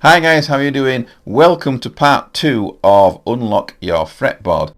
Hi guys, how are you doing? Welcome to part 2 of Unlock Your Fretboard.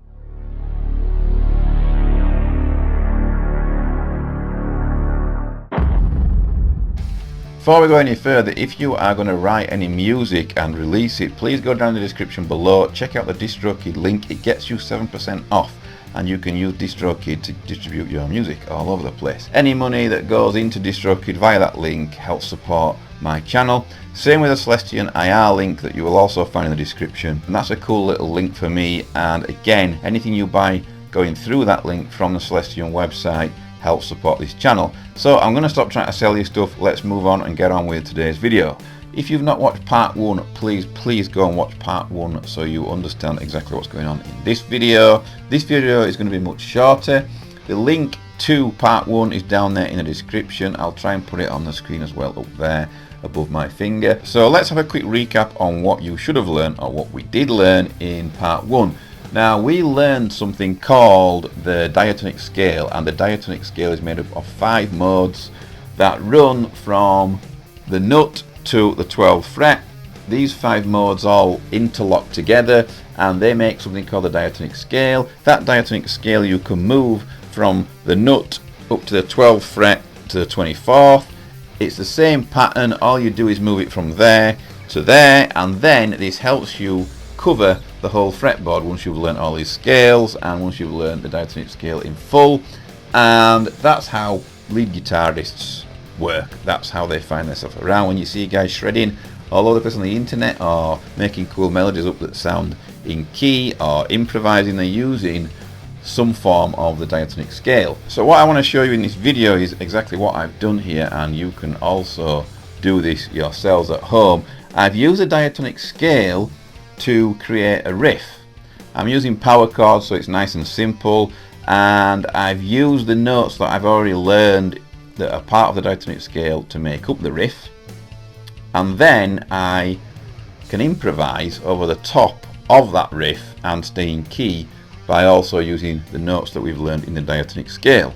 Before we go any further, if you are going to write any music and release it, please go down in the description below, check out the DistroKid link. It gets you 7% off and you can use DistroKid to distribute your music all over the place. Any money that goes into DistroKid via that link helps support my channel. Same with the Celestion IR link that you will also find in the description, and that's a cool little link for me. And again, anything you buy going through that link from the Celestion website helps support this channel. So I'm going to stop trying to sell you stuff. Let's move on and get on with today's video. If you've not watched part 1, please go and watch part 1 so you understand exactly what's going on in this video. This video is going to be much shorter. The link to part 1 is down there in the description. I'll try and put it on the screen as well up there above my finger. So let's have a quick recap on what you should have learned, or what we did learn in part 1. Now, we learned something called the diatonic scale, and the diatonic scale is made up of 5 modes that run from the nut to the 12th fret. These 5 modes all interlock together and they make something called the diatonic scale. That diatonic scale you can move from the nut up to the 12th fret to the 24th. It's the same pattern, all you do is move it from there to there, and then this helps you cover the whole fretboard once you've learned all these scales and once you've learned the diatonic scale in full. And that's how lead guitarists work. That's how they find themselves around. When you see guys shredding all over the place on the internet, or making cool melodies up that sound in key, or improvising, they're using some form of the diatonic scale. So what I want to show you in this video is exactly what I've done here, and you can also do this yourselves at home. I've used the diatonic scale to create a riff. I'm using power chords, so it's nice and simple, and I've used the notes that I've already learned that are part of the diatonic scale to make up the riff, and then I can improvise over the top of that riff and stay in key by also using the notes that we've learned in the diatonic scale.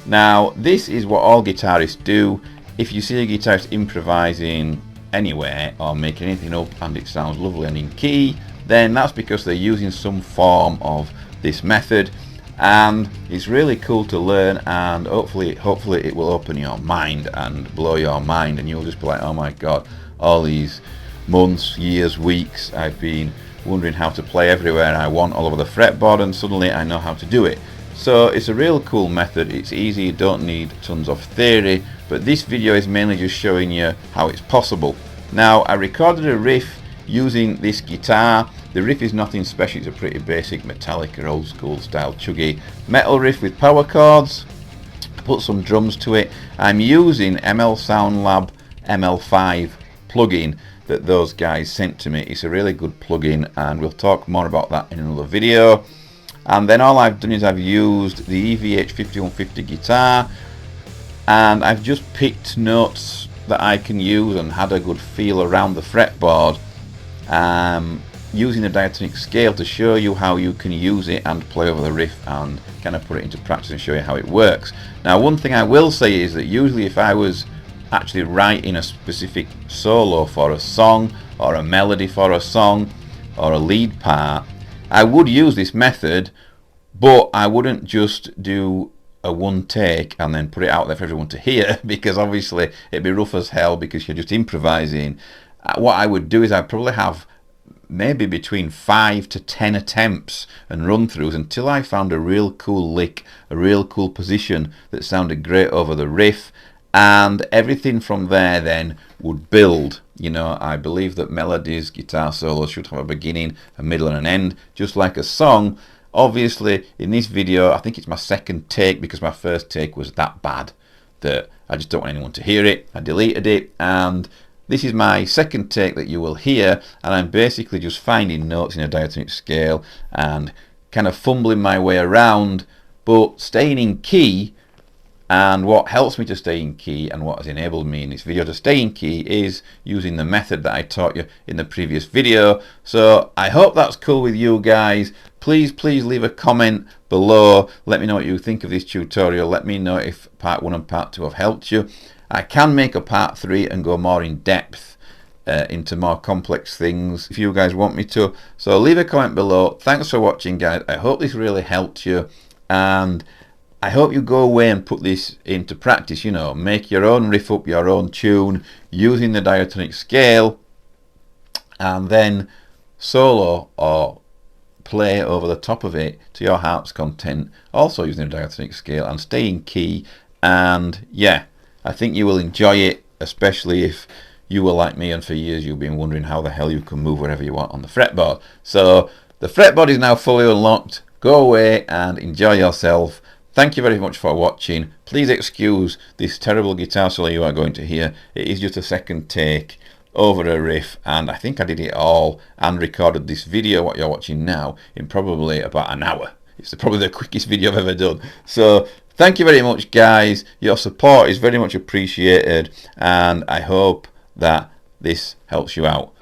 Now, this is what all guitarists do. If you see a guitarist improvising anywhere or making anything up and it sounds lovely and in key, then that's because they're using some form of this method, and it's really cool to learn, and hopefully it will open your mind and blow your mind, and you'll just be like, oh my god, all these months, years, weeks I've been wondering how to play everywhere I want all over the fretboard, and suddenly I know how to do it. So it's a real cool method. It's easy, you don't need tons of theory, but this video is mainly just showing you how it's possible. Now, I recorded a riff using this guitar. The riff is nothing special, it's a pretty basic Metallica old school style chuggy metal riff with power chords. I put some drums to it. I'm using ML Sound Lab ML5 plugin that those guys sent to me. It's a really good plugin, and we'll talk more about that in another video. And then all I've done is I've used the EVH 5150 guitar, and I've just picked notes that I can use and had a good feel around the fretboard, using the diatonic scale to show you how you can use it and play over the riff and kind of put it into practice and show you how it works. Now, one thing I will say is that usually if I was actually writing a specific solo for a song, or a melody for a song, or a lead part, I would use this method, but I wouldn't just do a one take and then put it out there for everyone to hear, because obviously it'd be rough as hell because you're just improvising. What I would do is I'd probably have maybe between 5 to 10 attempts and run-throughs until I found a real cool lick, a real cool position that sounded great over the riff, and everything from there then would build. You know, I believe that melodies, guitar solos should have a beginning, a middle and an end, just like a song. Obviously, in this video, I think it's my second take, because my first take was that bad that I just don't want anyone to hear it. I deleted it, and this is my second take that you will hear, and I'm basically just finding notes in a diatonic scale and kind of fumbling my way around, but staying in key. And what helps me to stay in key, and what has enabled me in this video to stay in key, is using the method that I taught you in the previous video. So I hope that's cool with you guys. Please leave a comment below. Let me know what you think of this tutorial. Let me know if part 1 and part 2 have helped you. I can make a part 3 and go more in depth into more complex things if you guys want me to. So leave a comment below. Thanks for watching, guys. I hope this really helped you, and I hope you go away and put this into practice. You know, make your own riff up, your own tune using the diatonic scale, and then solo or play over the top of it to your heart's content, also using a diatonic scale, and stay in key. And yeah, I think you will enjoy it, especially if you were like me and for years you've been wondering how the hell you can move wherever you want on the fretboard. So the fretboard is now fully unlocked. Go away and enjoy yourself. Thank you very much for watching. Please excuse this terrible guitar solo you are going to hear. It is just a second take over a riff, and I think I did it all and recorded this video, what you're watching now, in probably about an hour. It's probably the quickest video I've ever done. So thank you very much, guys. Your support is very much appreciated, and I hope that this helps you out.